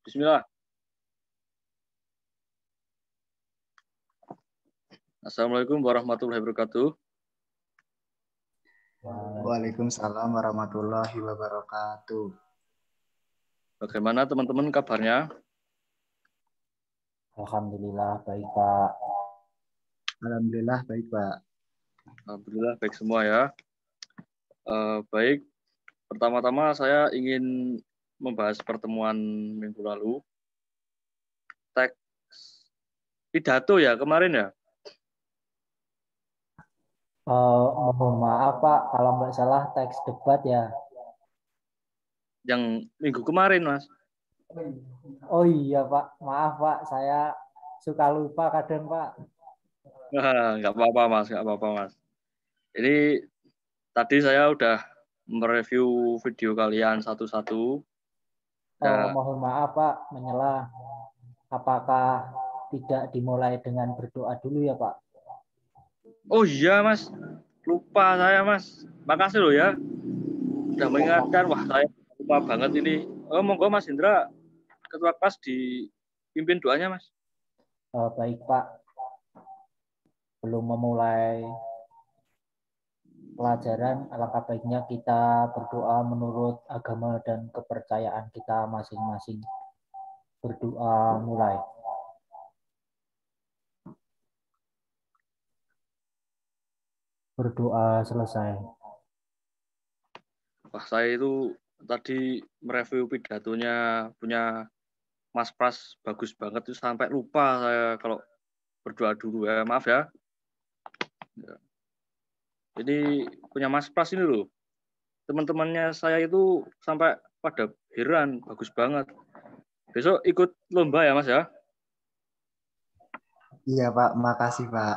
Bismillah. Assalamualaikum warahmatullahi wabarakatuh. Waalaikumsalam warahmatullahi wabarakatuh. Bagaimana teman-teman kabarnya? Alhamdulillah baik Pak. Alhamdulillah baik Pak. Alhamdulillah baik semua ya. Baik, pertama-tama saya ingin membahas pertemuan minggu lalu. Teks pidato ya kemarin ya. Mohon maaf Pak, kalau nggak salah teks debat ya. Yang minggu kemarin Mas. Oh iya Pak, maaf Pak, saya suka lupa kadang Pak. Nggak apa-apa Mas, nggak apa-apa Mas. Ini tadi saya udah mereview video kalian satu-satu. Ya. Mohon maaf Pak, menyela. Apakah tidak dimulai dengan berdoa dulu ya Pak? Oh iya Mas, lupa saya Mas. Makasih loh ya, udah mengingatkan. Wah saya lupa banget ini. Monggo Mas Indra, ketua kelas dipimpin doanya Mas. Baik Pak, belum memulai pelajaran, alangkah baiknya kita berdoa menurut agama dan kepercayaan kita masing-masing. Berdoa mulai. Berdoa selesai. Wah saya itu tadi mereview pidatonya punya Mas Pras, bagus banget tuh sampai lupa saya kalau berdoa dulu ya. Maaf ya. Jadi punya Mas Pras ini loh. Teman-temannya saya itu sampai pada heran, bagus banget. Besok ikut lomba ya Mas ya? Iya Pak, makasih Pak.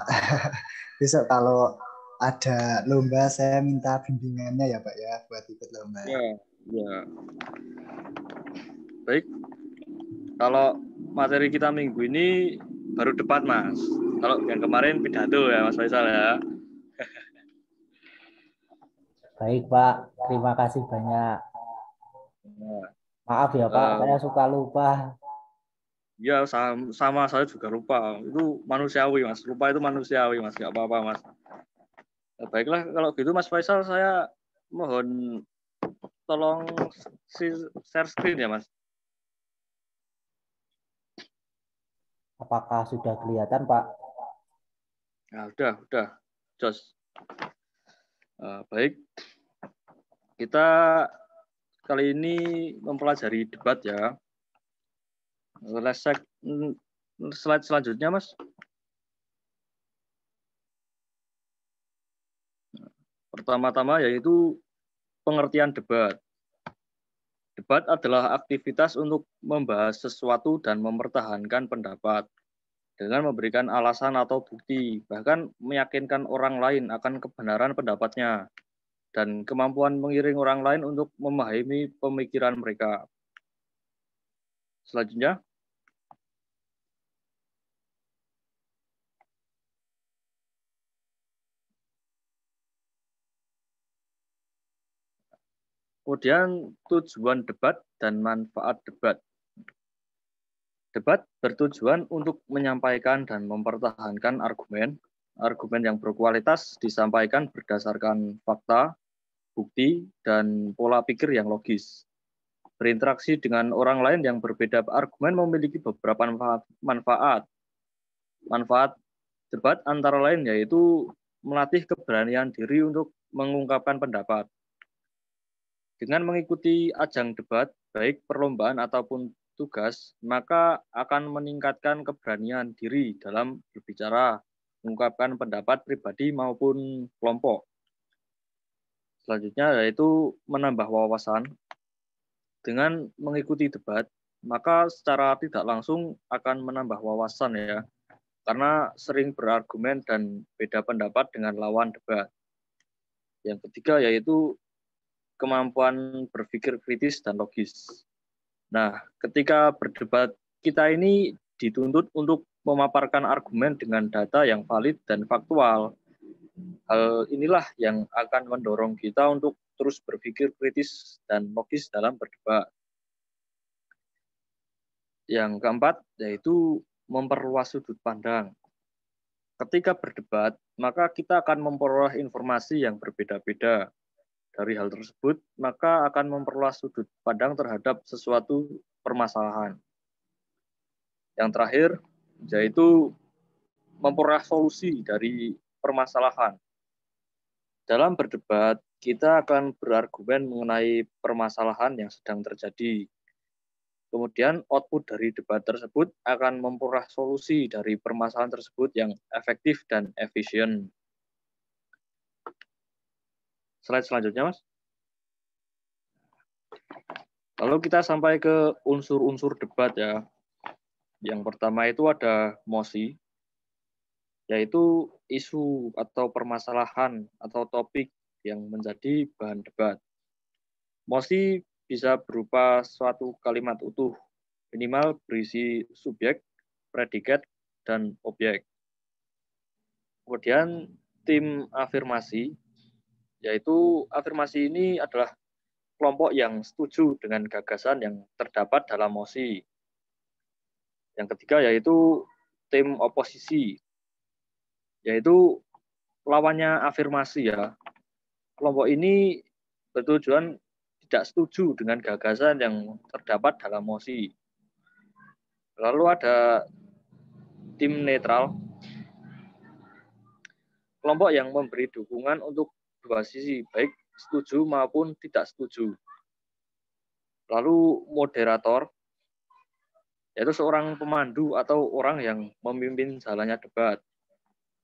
Besok kalau ada lomba saya minta bimbingannya ya Pak ya buat ikut lomba. Ya, ya. Baik. Kalau materi kita minggu ini baru debat Mas. Kalau yang kemarin pidato ya Mas Faisal ya. Baik Pak, terima kasih banyak. Maaf ya Pak, saya suka lupa. Ya sama saya juga lupa. Itu manusiawi Mas. Lupa itu manusiawi Mas. Gak apa-apa Mas. Ya, baiklah kalau gitu Mas Faisal, saya mohon tolong share screen ya Mas. Apakah sudah kelihatan Pak? Nah, udah. Jos. Baik. Kita kali ini mempelajari debat ya. Slide selanjutnya Mas. Pertama-tama yaitu pengertian debat. Debat adalah aktivitas untuk membahas sesuatu dan mempertahankan pendapat dengan memberikan alasan atau bukti, bahkan meyakinkan orang lain akan kebenaran pendapatnya dan kemampuan mengiring orang lain untuk memahami pemikiran mereka. Selanjutnya, kemudian tujuan debat dan manfaat debat. Debat bertujuan untuk menyampaikan dan mempertahankan argumen. Argumen yang berkualitas disampaikan berdasarkan fakta, bukti, dan pola pikir yang logis. Berinteraksi dengan orang lain yang berbeda argumen memiliki beberapa manfaat. Manfaat debat antara lain yaitu melatih keberanian diri untuk mengungkapkan pendapat. Dengan mengikuti ajang debat, baik perlombaan ataupun tugas, maka akan meningkatkan keberanian diri dalam berbicara, mengungkapkan pendapat pribadi maupun kelompok. Selanjutnya yaitu menambah wawasan. Dengan mengikuti debat, maka secara tidak langsung akan menambah wawasan ya, karena sering berargumen dan beda pendapat dengan lawan debat. Yang ketiga yaitu kemampuan berpikir kritis dan logis. Nah, ketika berdebat, kita ini dituntut untuk memaparkan argumen dengan data yang valid dan faktual. Hal inilah yang akan mendorong kita untuk terus berpikir kritis dan logis dalam berdebat. Yang keempat, yaitu memperluas sudut pandang. Ketika berdebat, maka kita akan memperoleh informasi yang berbeda-beda. Dari hal tersebut, maka akan memperluas sudut pandang terhadap sesuatu permasalahan. Yang terakhir, yaitu memperoleh solusi dari permasalahan. Dalam berdebat, kita akan berargumen mengenai permasalahan yang sedang terjadi. Kemudian output dari debat tersebut akan memperoleh solusi dari permasalahan tersebut yang efektif dan efisien. Slide selanjutnya, Mas. Lalu kita sampai ke unsur-unsur debat ya. Yang pertama itu ada mosi, yaitu isu atau permasalahan atau topik yang menjadi bahan debat. Mosi bisa berupa suatu kalimat utuh, minimal berisi subjek, predikat, dan objek. Kemudian tim afirmasi, yaitu afirmasi ini adalah kelompok yang setuju dengan gagasan yang terdapat dalam mosi. Yang ketiga yaitu tim oposisi, yaitu lawannya afirmasi ya. Kelompok ini bertujuan tidak setuju dengan gagasan yang terdapat dalam mosi. Lalu ada tim netral, kelompok yang memberi dukungan untuk dua sisi, baik setuju maupun tidak setuju. Lalu moderator, yaitu seorang pemandu atau orang yang memimpin jalannya debat.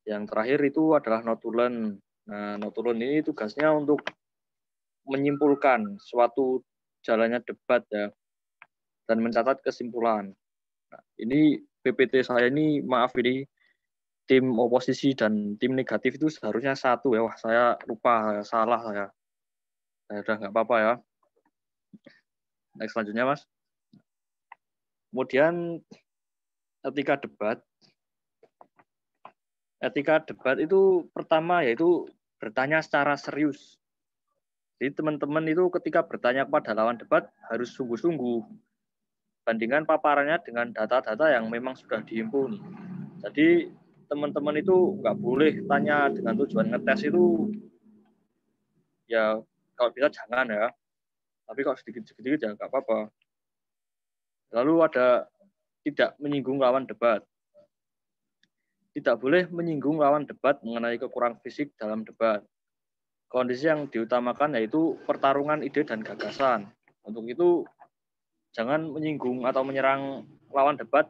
Yang terakhir itu adalah notulen. Nah, notulen ini tugasnya untuk menyimpulkan suatu jalannya debat ya, dan mencatat kesimpulan. Nah, ini PPT saya ini, maaf ini, tim oposisi dan tim negatif itu seharusnya satu ya. Wah, saya lupa, salah saya. Ya udah nggak apa-apa ya. Next selanjutnya, Mas. Kemudian etika debat. Etika debat itu pertama yaitu bertanya secara serius. Jadi teman-teman itu ketika bertanya kepada lawan debat harus sungguh-sungguh. Bandingkan paparannya dengan data-data yang memang sudah dihimpun. Jadi teman-teman itu nggak boleh tanya dengan tujuan ngetes itu, ya kalau bisa jangan ya. Tapi kalau sedikit-sedikit ya nggak apa-apa. Lalu ada tidak menyinggung lawan debat. Tidak boleh menyinggung lawan debat mengenai kekurangan fisik dalam debat. Kondisi yang diutamakan yaitu pertarungan ide dan gagasan. Untuk itu, jangan menyinggung atau menyerang lawan debat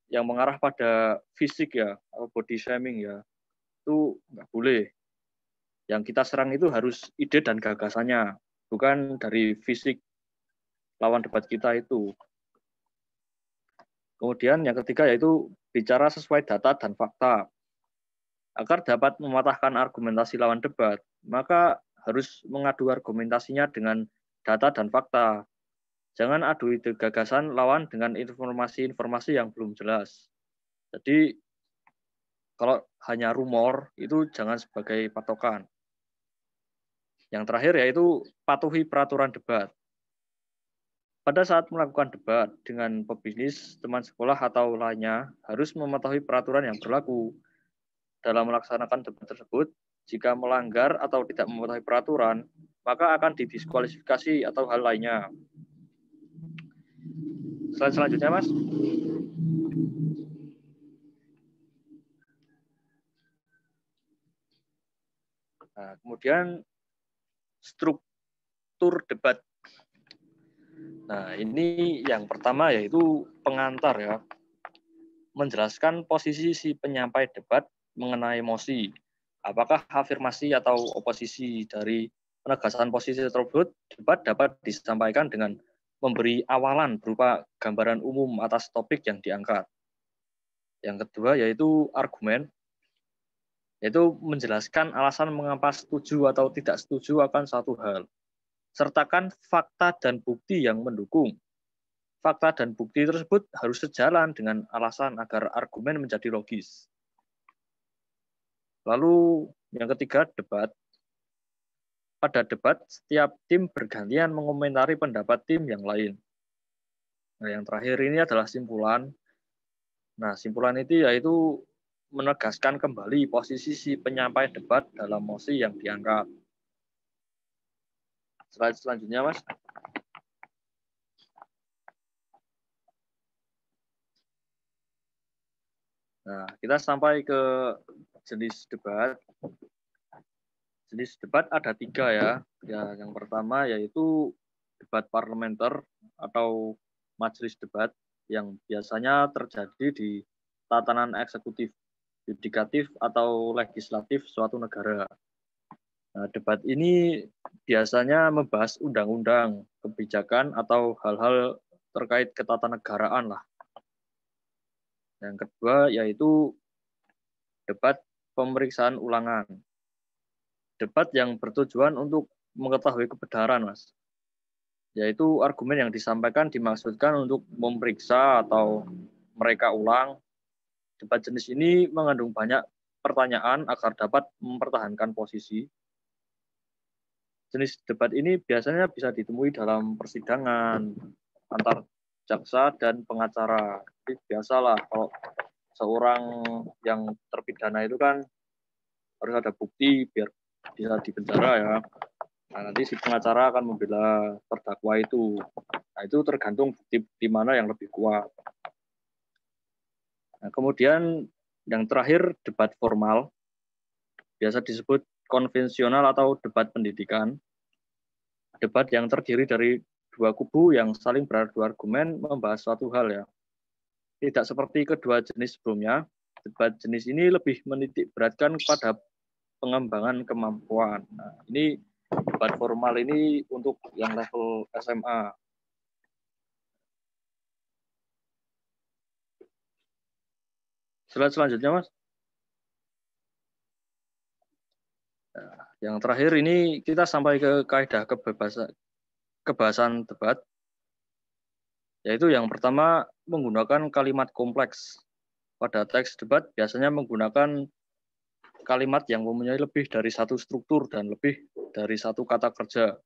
yang mengarah pada fisik ya, atau body shaming ya. Itu nggak boleh. Yang kita serang itu harus ide dan gagasannya, bukan dari fisik lawan debat kita itu. Kemudian yang ketiga yaitu bicara sesuai data dan fakta. Agar dapat mematahkan argumentasi lawan debat, maka harus mengadu argumentasinya dengan data dan fakta. Jangan adu ide gagasan lawan dengan informasi-informasi yang belum jelas. Jadi kalau hanya rumor itu jangan sebagai patokan. Yang terakhir yaitu patuhi peraturan debat. Pada saat melakukan debat dengan pebisnis, teman sekolah atau lainnya harus mematuhi peraturan yang berlaku. Dalam melaksanakan debat tersebut, jika melanggar atau tidak mematuhi peraturan, maka akan didiskualifikasi atau hal lainnya. Slide selanjutnya, Mas. Nah, kemudian struktur debat. Nah, ini yang pertama yaitu pengantar ya. Menjelaskan posisi si penyampai debat mengenai mosi. Apakah afirmasi atau oposisi dari penegasan posisi tersebut, debat dapat disampaikan dengan memberi awalan berupa gambaran umum atas topik yang diangkat. Yang kedua yaitu argumen, yaitu menjelaskan alasan mengapa setuju atau tidak setuju akan satu hal. Sertakan fakta dan bukti yang mendukung. Fakta dan bukti tersebut harus sejalan dengan alasan agar argumen menjadi logis. Lalu yang ketiga, debat. Pada debat, setiap tim bergantian mengomentari pendapat tim yang lain. Nah, yang terakhir ini adalah simpulan. Nah, simpulan itu yaitu menegaskan kembali posisi si penyampai debat dalam mosi yang diangkat. Slide selanjutnya, Mas. Nah, kita sampai ke jenis debat. Jenis debat ada 3 ya. Yang pertama yaitu debat parlementer atau majelis debat yang biasanya terjadi di tatanan eksekutif, yudikatif, atau legislatif suatu negara. Nah, debat ini biasanya membahas undang-undang, kebijakan, atau hal-hal terkait ketatanegaraan lah. Yang kedua yaitu debat pemeriksaan ulangan. Debat yang bertujuan untuk mengetahui kebenaran, Mas. Yaitu argumen yang disampaikan dimaksudkan untuk memeriksa atau mereka ulang. Debat jenis ini mengandung banyak pertanyaan agar dapat mempertahankan posisi. Jenis debat ini biasanya bisa ditemui dalam persidangan antar jaksa dan pengacara. Jadi biasalah kalau seorang yang terpidana itu kan harus ada bukti biar bisa dipenjara ya. Nah, nanti si pengacara akan membela terdakwa itu. Nah, itu tergantung bukti mana yang lebih kuat. Nah, kemudian yang terakhir debat formal, biasa disebut konvensional atau debat pendidikan. Debat yang terdiri dari dua kubu yang saling beradu argumen membahas suatu hal ya. Tidak seperti kedua jenis sebelumnya, debat jenis ini lebih menitik beratkan pada pengembangan kemampuan. Nah, ini debat formal ini untuk yang level SMA. Slide selanjutnya, Mas. Nah, yang terakhir ini kita sampai ke kaidah kebebasan debat, yaitu yang pertama menggunakan kalimat kompleks. Pada teks debat biasanya menggunakan kalimat yang mempunyai lebih dari satu struktur dan lebih dari satu kata kerja.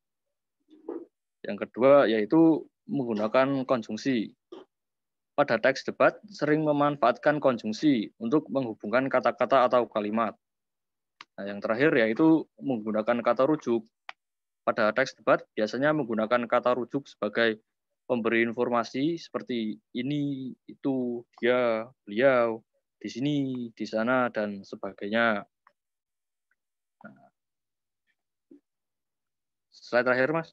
Yang kedua yaitu menggunakan konjungsi. Pada teks debat sering memanfaatkan konjungsi untuk menghubungkan kata-kata atau kalimat. Nah, yang terakhir yaitu menggunakan kata rujuk. Pada teks debat biasanya menggunakan kata rujuk sebagai pemberi informasi seperti ini, itu, dia, beliau, di sini, di sana, dan sebagainya. Nah, slide terakhir, Mas.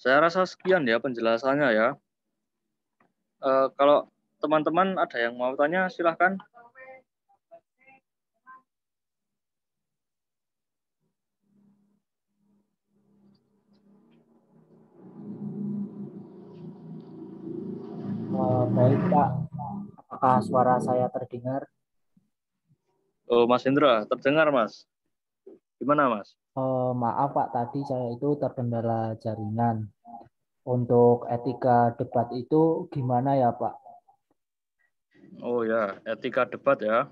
Saya rasa sekian ya penjelasannya ya. Kalau teman-teman ada yang mau tanya, silahkan. Baik, Pak. Apakah suara saya terdengar? Oh, Mas Hendra, terdengar, Mas. Gimana, Mas? Maaf, Pak. Tadi saya itu terkendala jaringan. Untuk etika debat itu gimana ya, Pak? Oh ya, etika debat ya.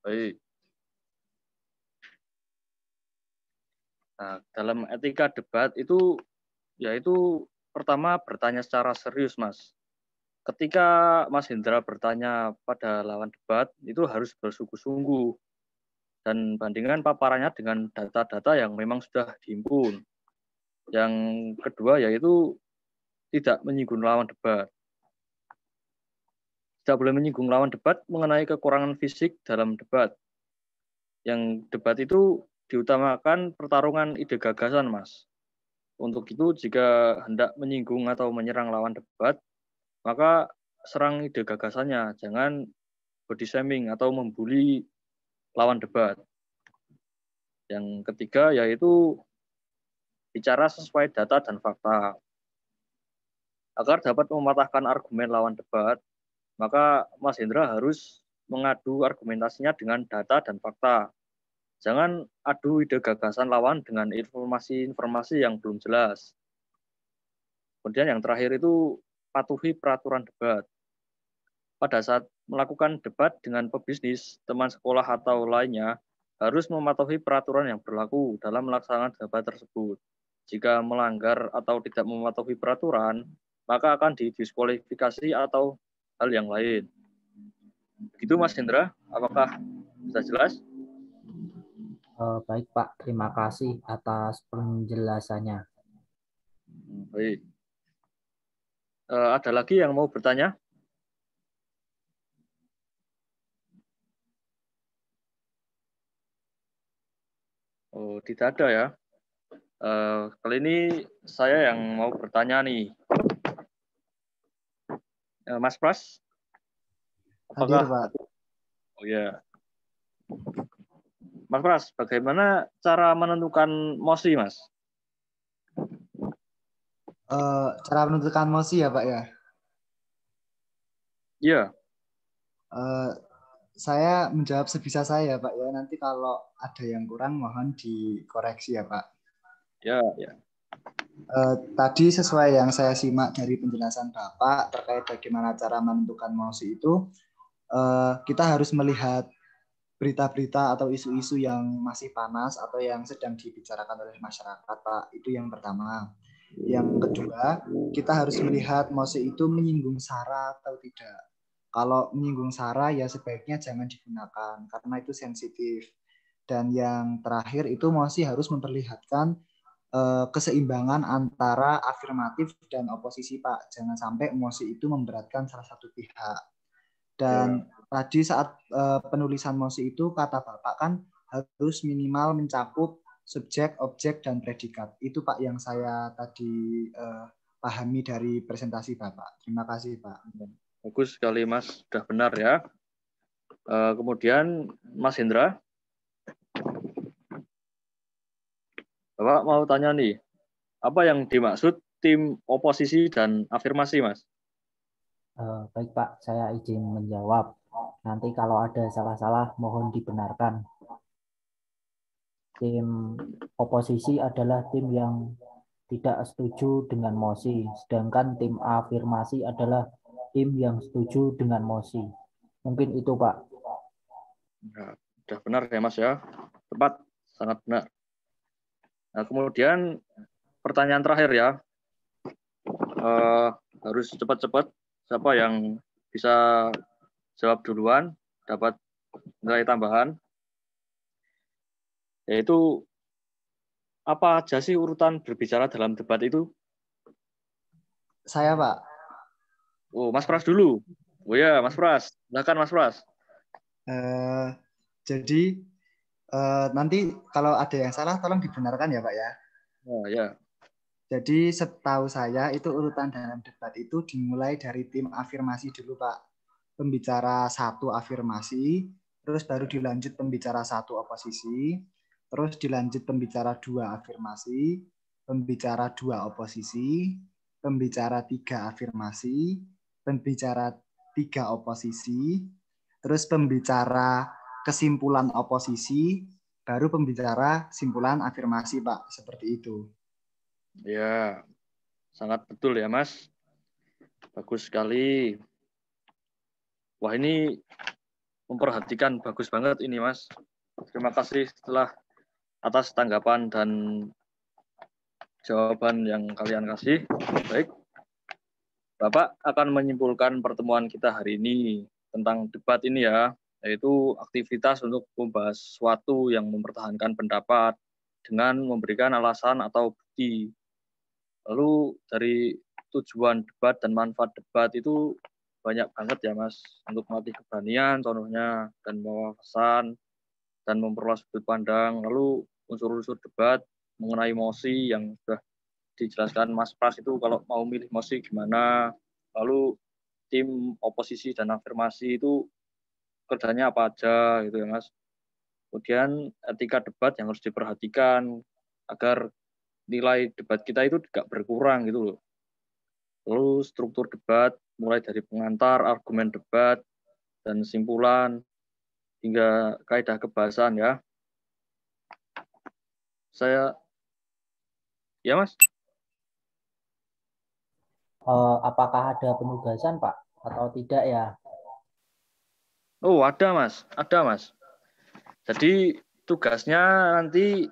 Baik. Nah, dalam etika debat itu yaitu pertama bertanya secara serius, Mas. Ketika Mas Hendra bertanya pada lawan debat, itu harus bersungguh-sungguh dan bandingkan paparannya dengan data-data yang memang sudah dihimpun. Yang kedua yaitu tidak menyinggung lawan debat. Tidak boleh menyinggung lawan debat mengenai kekurangan fisik dalam debat. Yang debat itu diutamakan pertarungan ide gagasan, Mas. Untuk itu, jika hendak menyinggung atau menyerang lawan debat, maka serang ide gagasannya, jangan body shaming atau membuli lawan debat. Yang ketiga yaitu bicara sesuai data dan fakta. Agar dapat mematahkan argumen lawan debat, maka Mas Hendra harus mengadu argumentasinya dengan data dan fakta. Jangan adu ide gagasan lawan dengan informasi-informasi yang belum jelas. Kemudian yang terakhir itu patuhi peraturan debat. pada saat melakukan debat dengan pebisnis, teman sekolah atau lainnya harus mematuhi peraturan yang berlaku dalam melaksanakan debat tersebut. Jika melanggar atau tidak mematuhi peraturan, maka akan didiskualifikasi atau hal yang lain. Begitu Mas Hendra, apakah sudah jelas? Baik Pak, terima kasih atas penjelasannya. Baik. Ada lagi yang mau bertanya? Oh, tidak ada ya. Kali ini saya yang mau bertanya nih. Mas Pras, Hadir, apakah? Pak. Oh ya. Mas Pras, bagaimana cara menentukan mosi, Mas? Cara menentukan mosi ya, Pak ya. Iya. Saya menjawab sebisa saya, Pak ya. Nanti kalau ada yang kurang mohon dikoreksi ya, Pak. Ya, ya. Tadi sesuai yang saya simak dari penjelasan Bapak terkait bagaimana cara menentukan mosi itu, kita harus melihat berita-berita atau isu-isu yang masih panas atau yang sedang dibicarakan oleh masyarakat, Pak. Itu yang pertama. Yang kedua, kita harus melihat mosi itu menyinggung SARA atau tidak. Kalau menyinggung SARA ya sebaiknya jangan digunakan karena itu sensitif. Dan yang terakhir itu mosi harus memperlihatkan keseimbangan antara afirmatif dan oposisi, Pak. Jangan sampai mosi itu memberatkan salah satu pihak. Dan tadi saat penulisan mosi itu kata Bapak kan harus minimal mencakup subjek, objek, dan predikat. Itu Pak yang saya tadi pahami dari presentasi Bapak. Terima kasih Pak. Bagus sekali Mas, sudah benar ya. Kemudian Mas Hendra, Bapak mau tanya nih, apa yang dimaksud tim oposisi dan afirmasi, Mas? Baik Pak, saya izin menjawab. Nanti kalau ada salah-salah mohon dibenarkan. Tim oposisi adalah tim yang tidak setuju dengan mosi, sedangkan tim afirmasi adalah tim yang setuju dengan mosi. Mungkin itu Pak. Ya, sudah benar ya Mas ya, tepat, sangat benar. Nah, kemudian pertanyaan terakhir ya, harus cepat-cepat. Siapa yang bisa jawab duluan dapat nilai tambahan. Yaitu apa aja sih urutan berbicara dalam debat itu? Saya Pak. Oh, Mas Pras dulu. Oh ya, Mas Pras. Silakan Mas Pras. Jadi nanti kalau ada yang salah tolong dibenarkan ya Pak ya. Oh ya. Jadi setahu saya itu urutan dalam debat itu dimulai dari tim afirmasi dulu Pak. Pembicara satu afirmasi, terus baru dilanjut pembicara satu oposisi, terus dilanjut pembicara dua afirmasi, pembicara dua oposisi, pembicara tiga afirmasi, pembicara tiga oposisi, terus pembicara kesimpulan oposisi, baru pembicara simpulan afirmasi Pak, seperti itu. Ya, sangat betul ya Mas. Bagus sekali. Wah ini memperhatikan bagus banget ini Mas. Terima kasih setelah atas tanggapan dan jawaban yang kalian kasih. Baik, Bapak akan menyimpulkan pertemuan kita hari ini tentang debat ini ya, yaitu aktivitas untuk membahas sesuatu yang mempertahankan pendapat dengan memberikan alasan atau bukti. Lalu dari tujuan debat dan manfaat debat itu banyak banget ya Mas, untuk melatih keberanian contohnya, dan membawa pesan, dan memperluas sudut pandang. Lalu unsur-unsur debat mengenai emosi yang sudah dijelaskan Mas Pras itu kalau mau milih emosi gimana. Lalu tim oposisi dan afirmasi itu kerjanya apa aja gitu ya Mas. Kemudian etika debat yang harus diperhatikan agar nilai debat kita itu tidak berkurang gitu loh. Lalu struktur debat mulai dari pengantar, argumen debat, dan simpulan hingga kaidah kebahasan ya. Ya Mas? Apakah ada penugasan Pak atau tidak ya? Oh, ada Mas. Ada Mas. Jadi tugasnya nanti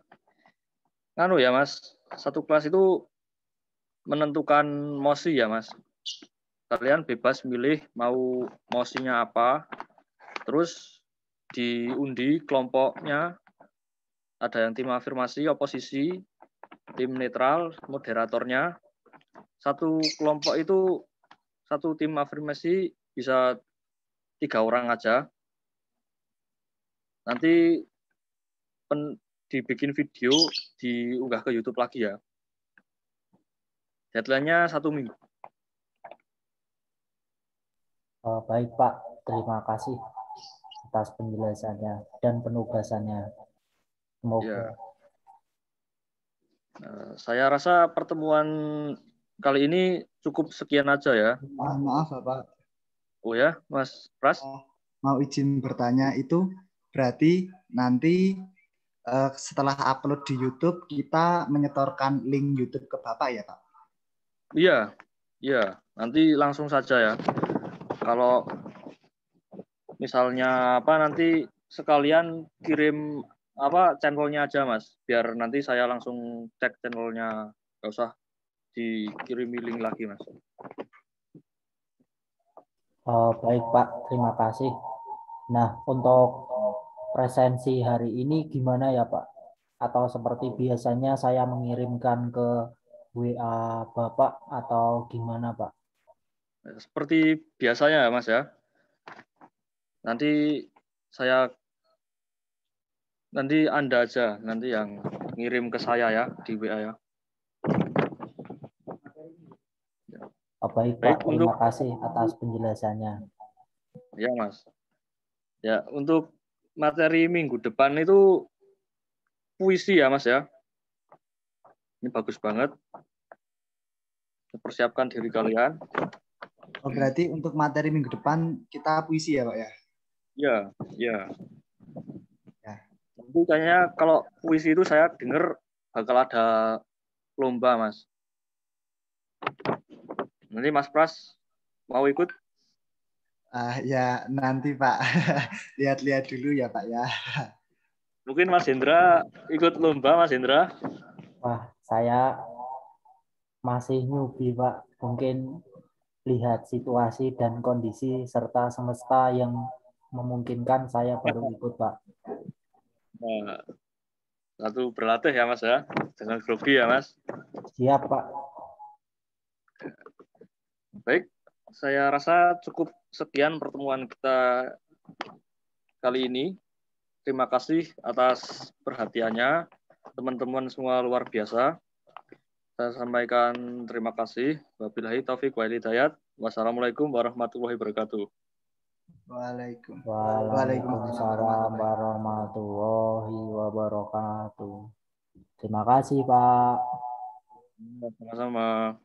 nganu ya Mas. Satu kelas itu menentukan mosi ya Mas. Kalian bebas milih mau mosinya apa. Terus diundi kelompoknya. Ada yang tim afirmasi, oposisi, tim netral, moderatornya. Satu kelompok itu, satu tim afirmasi bisa 3 orang aja. Nanti dibikin video, diunggah ke YouTube lagi ya. Deadline-nya 1 minggu. Baik Pak, terima kasih atas penjelasannya dan penugasannya. Semoga. Ya. Saya rasa pertemuan kali ini cukup sekian aja ya. Maaf Bapak. Oh ya, Mas Pras? Mau izin bertanya, itu berarti nanti setelah upload di YouTube kita menyetorkan link YouTube ke Bapak ya Pak? Iya, iya. Nanti langsung saja ya. Kalau misalnya apa nanti sekalian kirim apa channelnya aja Mas, biar nanti saya langsung cek channelnya, nggak usah dikirimi link lagi Mas. Baik Pak, terima kasih. Nah, untuk presensi hari ini gimana ya Pak? Atau seperti biasanya saya mengirimkan ke WA Bapak atau gimana Pak? Seperti biasanya ya Mas ya. Nanti Anda aja nanti yang ngirim ke saya ya di WA ya. Baik Baik, Pak, terima kasih atas penjelasannya. Ya Mas. Ya, untuk materi minggu depan itu puisi ya Mas ya. Ini bagus banget. Persiapkan diri kalian. Oh, berarti untuk materi minggu depan kita puisi ya Pak ya? Ya, ya. Ya. Nanti kayaknya kalau puisi itu saya dengar bakal ada lomba Mas. Nanti Mas Pras mau ikut? Ya nanti Pak, lihat-lihat dulu ya Pak ya. Mungkin Mas Hendra ikut lomba Mas Hendra? Wah, saya masih newbie Pak. Mungkin lihat situasi dan kondisi serta semesta yang memungkinkan saya baru ikut Pak. Nah, satu berlatih ya Mas ya. Jangan grogi ya Mas. Siap Pak. Baik, saya rasa cukup sekian pertemuan kita kali ini. Terima kasih atas perhatiannya. Teman-teman semua luar biasa. Saya sampaikan terima kasih. Wabillahi taufiq wal hidayat. Wassalamualaikum warahmatullahi wabarakatuh. Waalaikumsalam warahmatullahi wabarakatuh. Terima kasih Pak. Sama-sama.